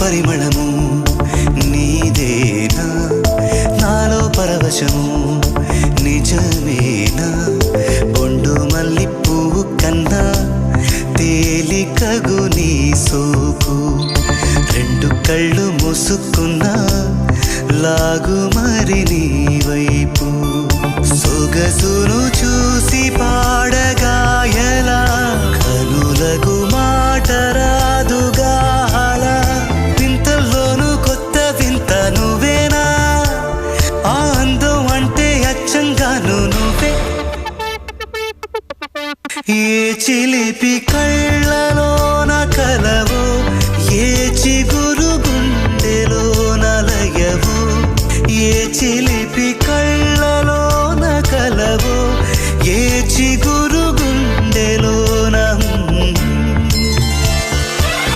పరిమళము నీదేనా నాలో పరవశము నిజమేనా బొండు మల్లి పువ్వు కన్నా తేలికగు నీ సోకు రెండు కళ్ళు మూసుకున్నా లాగు మరి నీ వైపు సొగసును చూసి